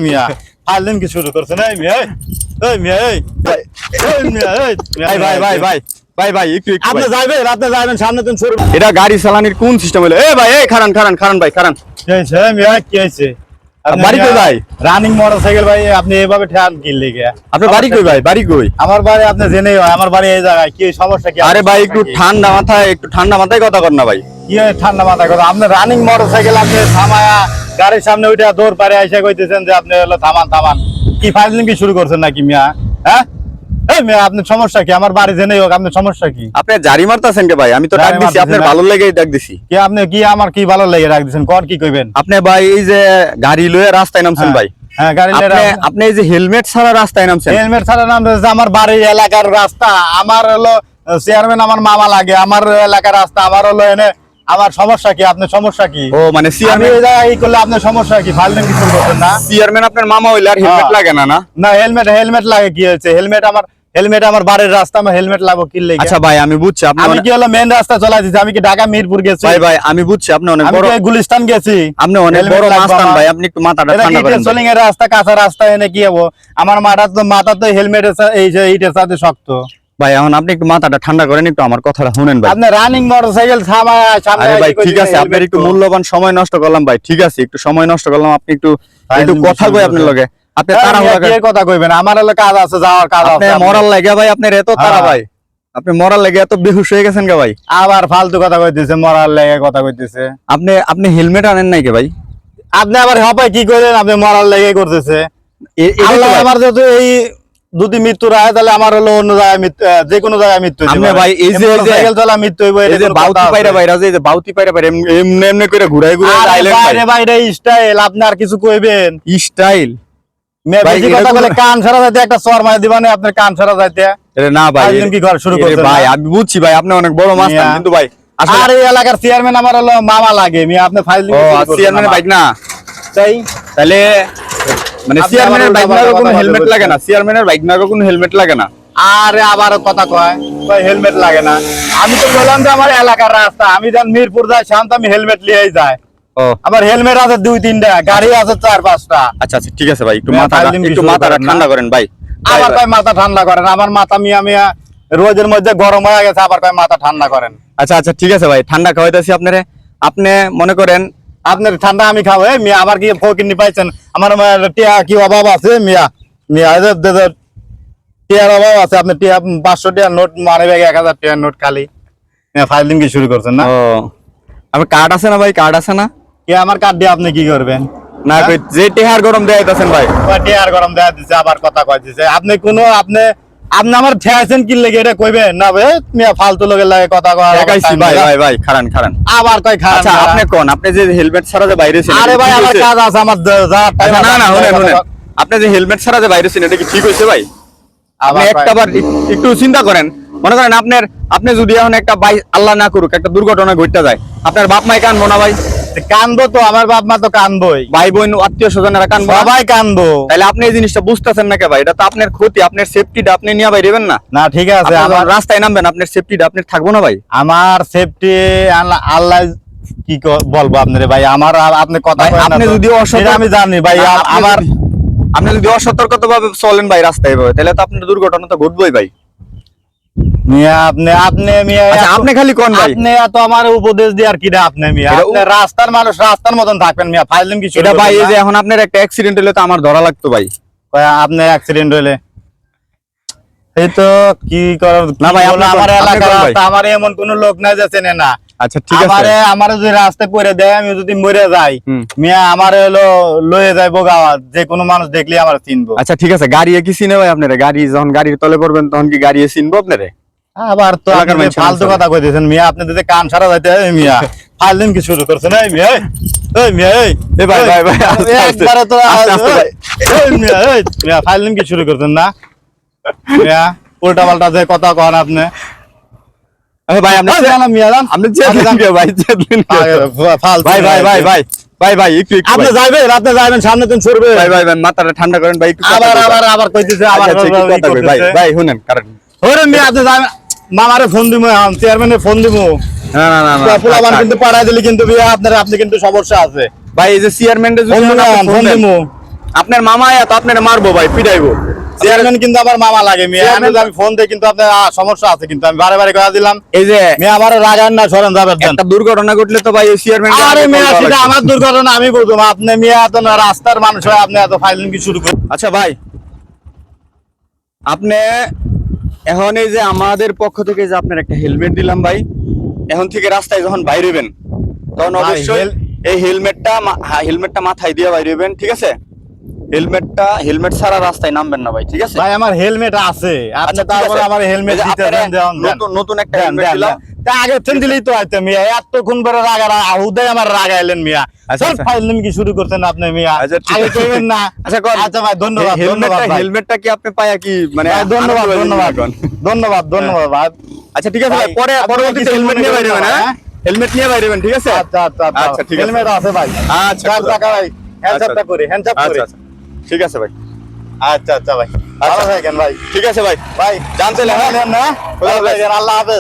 মিয়া ফাইলেন কি শুরু করছে না মিয়া? এই মিয়া এই মিয়া এই ভাই ভাই ভাই ভাই ভাই ভাই একটু আপনি যাবেন সামনে তুমি শুরু। এটা গাড়ি চালানোর কোন সিস্টেম হলো? এই ভাই এই খারান খারান খারান ভাই খারান। কি হইছে মিয়া? কি হইছে? বাড়ি কই ভাই? রানিং মোটরসাইকেল ভাই আপনি এভাবে ঠ্যান কি লেগে? আপনার বাড়ি কই ভাই? বাড়ি কই? আমার বাড়ি আপনি জেনেই হয়, আমার বাড়ি এই জায়গায়। কি সমস্যা কি? আরে ভাই একটু ঠান্ডা মাথায় কথা কর না ভাই। কি ঠান্ডা মাথায় কথা? আপনি রানিং মোটরসাইকেল আপনি থামায়া গাড়ির সামনে ওইটা দৌড় পারে এসে কইতেছেন যে আপনি হলো থামান। কি ফাইলিং কি শুরু করছেন নাকি মিয়া? হ্যাঁ এই মিয়া আপনার সমস্যা কি? আমার বাড়ি জেনেই হোক, আপনার সমস্যা কি? আপনি জারি মারতাছেন কে ভাই? আমি তো ডাক দিছি, আপনার ভালো লাগেই ডাক দিছি। কি আপনি কি আমার কি ভালো লাগে রাখ দিছেন? কোন কি কইবেন? আপনি ভাই এই যে গাড়ি লয়ে রাস্তায় নামছেন ভাই। হ্যাঁ গাড়ি লয়ে আপনি এই যে হেলমেট ছাড়া রাস্তায় নামছেন। হেলমেট ছাড়া নাম আমার বাড়ির এলাকার রাস্তা, আমার হলো চেয়ারম্যান আমার মামা লাগে, আমার এলাকার রাস্তা আমার হলো এনে। আমার সমস্যা কি? আপনার সমস্যা কি? ও মানে চেয়ারম্যান এই জায়গায় এই করলে আপনার সমস্যা কি? ফাইলিং কি শুরু করছেন না? চেয়ারম্যান আপনার মামা হইলে আর হেলমেট লাগে না? না হেলমেট লাগে। কি হয়েছে? হেলমেট আমার বাড়ির রাস্তা, আমার হেলমেট লাগবে কি লাগে? আচ্ছা ভাই আমি বুঝছি, আমি কি হলো মেইন রাস্তা চলাই দিছি? আমি কি ঢাকা মিরপুর গেছি? ভাই আমি বুঝছি আপনি অনেক বড়, আমি গুলিস্তান গেছি, আপনি অনেক বড় মাস্তান ভাই। আপনি একটু মাথাটা ঠান্ডা করেন। সোলিং এর রাস্তা, কাঁচা রাস্তা এনে কি হবো? আমার মাথা তো হেলমেটের এই যে ইটের সাথে শক্ত। ভাই এখন আপনি একটু মাথাটা ঠান্ডা করেন, একটু আমার কথাটা শুনেন ভাই। আপনি রানিং মোটরসাইকেল থামায় সামনে। আরে ভাই ঠিক আছে, আপনার একটু মূল্যবান সময় নষ্ট করলাম ভাই। ঠিক আছে একটু সময় নষ্ট করলাম, আপনি একটু কথা কই আপনার লগে। আপনি তাড়াহুড়া করে কথা কইবেন? আমার হলো কাজ আছে, যাওয়ার কাজ আছে। আপনি মরাল লাগে ভাই, আপনার এত তাড়া ভাই। আপনি মরাল লাগে এত বেহুশ হয়ে গেছেন কে ভাই? আবার ফালতু কথা কইতেছে, মরার লাগে কথা কইতেছে। আপনি হেলমেট আনেন নাই কে ভাই? আপনি আবার হবে কি করেন? আপনি মরার লাগে করতেছে। আল্লাহ আমার যেহেতু এই যদি মৃত্যু রায়, তাহলে আমার হলো অন্য জায়গায় যে কোনো জায়গায় মৃত্যু হইতে পারে। ভাই এই যে সাইকেল চালা মৃত্যু হইব। এই যে বাউতি পায়রা ভাইরা যে বাউতি পায়রা ভাই এমনি এমনি করে ঘুরাই আইলেন ভাই। বাইরে স্টাইল, আপনি আর কিছু কইবেন? স্টাইল বেশি কথা বলে কান ছাড়া যাইতে একটা চর মার দিবানে, আপনার কান ছাড়া যাইতে। না ভাই কি ঘর শুরু করছেন ভাই? আমি বুঝছি ভাই আপনি অনেক বড় মাস্টার, কিন্তু ভাই আর এই এলাকার চেয়ারম্যান আমার হলো মামা লাগে। আপনি ফাইল ও চেয়ারম্যানের বাইক না তাই? তাহলে মানে চেয়ারম্যানের বাইক না কোনো হেলমেট লাগে না? চেয়ারম্যানের বাইক না কোনো হেলমেট লাগে না? আরে আবার কথা কয় ভাই হেলমেট লাগে না। আমি তো বললাম যে আমার এলাকার রাস্তা, আমি যখন মিরপুর যাই শান্ত আমি হেলমেট নিয়েই যাই। ও আমার হেলমেট আছে 2-3টা, গাড়ি আছে 4-5টা। আচ্ছা ঠিক আছে ভাই, একটু মাথাটা ঠান্ডা করেন ভাই। আবার কয় মাথা ঠান্ডা করেন? আমার মাথা মিয়া রোজের মধ্যে গরম হয়ে গেছে, আবার কয় মাথা ঠান্ডা করেন। আচ্ছা ঠিক আছে ভাই, ঠান্ডা খাওয়াইতেছি আপনারে। আপনি মনে করেন আপনার ঠান্ডা আমি খাবো? মিয়া আবার কি ফকিনি পাইছেন? আমার টিয়া কি অভাব আছে মিয়া? টিয়ার অভাব আছে? আপনি টিয়া 500 টিয়ার নোট মানে 1000 টিয়ার নোট খালি ফাইলিং কি শুরু করছেন না? ও আমার কার্ড আছে না ভাই? কার্ড আছে না? কি আমার কার্ড দিয়ে আপনি কি করবেন? না কই যে টিহার গরম দেয়াইতাছেন ভাই। টিয়ার গরম দেয়া দিছে, আবার কথা কয় দিছে। আপনি আপনি আমার ঠেয়াছেন কি লেগে এটা কইবেন না ভাই? মিয়া ফালতু লোকের লাগে কথা কয়। দেখাইছি ভাই খারান আবার কয় খারান। আচ্ছা আপনি কোন, আপনি যে হেলমেট ছাড়া যে বাইরে ছিলেন? আরে ভাই আমার কাজ আছে, আমার টাইম আছে। না শুনেন আপনি যে হেলমেট ছাড়া যে বাইরে ছিলেন, এটা কি ঠিক হইছে ভাই? আপনি একটাবার একটু চিন্তা করেন। মনে করেন আপনি যদি এখন একটা ভাই আল্লাহ না করুক একটা দুর্ঘটনা ঘটতে যায়, আপনার বাপ মাই কানবো না ভাই? কানবো তো, আমার বাপ মা তো কানবোই, ভাই বোন আত্মীয় স্বজনেরা কানবো, সবাই কানবো। তাহলে আপনি এই জিনিসটা বুঝতেছেন না কে ভাই? এটা তো আপনার ক্ষতি, আপনার সেফটিটা আপনি নিয়ে বাইরেবেন না। না ঠিক আছে, আমার রাস্তায় নামবেন, আপনার সেফটিটা আপনি থাকবো না ভাই? আমার সেফটি আল্লাহ কি বলবো আপনারে ভাই? আমার আপনি কথা আপনি যদি আমি জানি ভাই, আপনি যদি অসতর্কতা ভাবে চলেন ভাই রাস্তায় ভাবে, তাহলে তো আপনার দুর্ঘটনা তো ঘটবেই ভাই। আপনি খালি কোন ভাই? আপনি এত আমার উপদেশ দিয়ে আর কি আপনি মিয়া? আপনি রাস্তার মানুষ, রাস্তার মতন থাকবেন মিয়া। ফাইলিং কি এটা ভাই? এই যে এখন আপনার একটা অ্যাক্সিডেন্ট হলে তো আমার ধরা লাগতো ভাই। আপনি অ্যাক্সিডেন্ট হলে এই তো কি করার না ভাই? আমার এলাকার রাস্তা, আমার এমন কোন লোক নাই যে চেনে না। আচ্ছা ঠিক আছে, আমার যদি রাস্তায় পড়ে দেয়, আমি যদি মরে যাই মিয়া, আমার হলো লয়ে যাইবো গাওয়া, যে কোনো মানুষ দেখলে আমার চিনবো। আচ্ছা ঠিক আছে, গাড়ি কি চিনে ভাই আপনারা? গাড়ি যখন গাড়ির তলে পড়বেন তখন কি গাড়ি চিনবো আপনারে? আবার তো ফালতু কথা কইতেছেন মিয়া। আপনি যদি কান সারা যাইতে মিয়া ফাইলিং কি শুরু করছেন? এই মিয়া এই মিয়া এই ভাই একবারে তো মিয়া ফাইলিং কি শুরু করছেন না মিয়া? উল্টা পাল্টা যে কথা কন আপনি। ভাই আপনি ভাই একটু আপনি যাবেন সামনে তুমি সরবে। ভাই মাথাটা ঠান্ডা করেন ভাই। আবার কইতেছে আবার ভাই শুনেন কারণ ওরে মিয়া আপনি যাবেন, মামারে ফোন দিমু, চেয়ারম্যানের ফোন দিমু। না পোলাবান কিন্তু পাড়ায় দিলে কিন্তু আপনি কিন্তু সমস্যা আছে ভাই। এই যে চেয়ারম্যানের ফোন দিমু, আপনার মামা তো আপনার মারবো ভাই, পিটাইবো। চেয়ারম্যান কিন্তু আমার মামা লাগে মিয়া। চেয়ারম্যান- আমি ফোন দিয়ে কিন্তু আপনার সমস্যা আছে, কিন্তু আমি বারে বারে কথা দিলাম এই যে মিয়া আমার রাগান না, সরেন যাবেন দেন। একটা দুর্ঘটনা ঘটলে তো ভাই চেয়ারম্যান, আরে মিয়া সেটা আমার দুর্ঘটনা, আমি বুঝবো। আপনি মিয়া এত না রাস্তার মানুষ হয়, আপনি এত ফাইলিং কি শুরু করেন? আচ্ছা ভাই, আপনি এখন এই যে আমাদের পক্ষ থেকে যে আপনার একটা হেলমেট দিলাম ভাই, এখন থেকে রাস্তায় যখন বাইরে হবেন তখন ভাই, অবশ্যই এই হেলমেটটা মাথায় দিয়ে বাইরে হবেন, ঠিক আছে? হেলমেট ছাড়া রাস্তায় নামবেন না ভাই, ঠিক আছে? ভাই আমার হেলমেট আছে, আপনি আচ্ছা, ঠিক তারপরে আছে। আমার হেলমেট এই যে দিতে আপনারা দেন, দেন, দেন। নতুন একটা দেন, হেলমেট দেন, দিলাম। দেন। তা আগে থেকে দিলেই তো হইতো মিয়া, এতক্ষণ পরে আহুদাই আমার রাগাইলেন মিয়া। আচ্ছা, সব আচ্ছা। ফাইলিং কি শুরু করতেন আপনি মিয়া? আচ্ছা, ঠিক আগে আছে। কইবেন না। আচ্ছা, কোন? আচ্ছা ভাই, ধন্যবাদ, ধন্যবাদ ভাই। হেলমেটটা কি আপনি পায়া কি মানে ভাই, ধন্যবাদ, আনন্দ ধন্যবাদ, পাইলেন? ধন্যবাদ, ধন্যবাদ ভাই। আচ্ছা ঠিক আছে ভাই, ভাই, পরে আপনি পরবর্তীতে কিছু হেলমেট মনে নিয়ে করেন বাইরে না, হবেন, হ্যাঁ? হ্যাঁ? হেলমেট নিয়ে বাইরে হবেন, ঠিক আছে? আচ্ছা, আচ্ছা, আচ্ছা, ঠিক আছে। হেলমেট আছে ভাই। আচ্ছা, চার টাকা ভাই, হ্যান্ডসাপটা করে, হ্যান্ডসাপ করে। আচ্ছা, আচ্ছা, ঠিক আছে ভাই, আচ্ছা, আচ্ছা ভাই, ভালো থাকেন ভাই। ঠিক আছে ভাই, ভাই জানতে না, হ্যাঁ? আল্লাহ হাফেজ।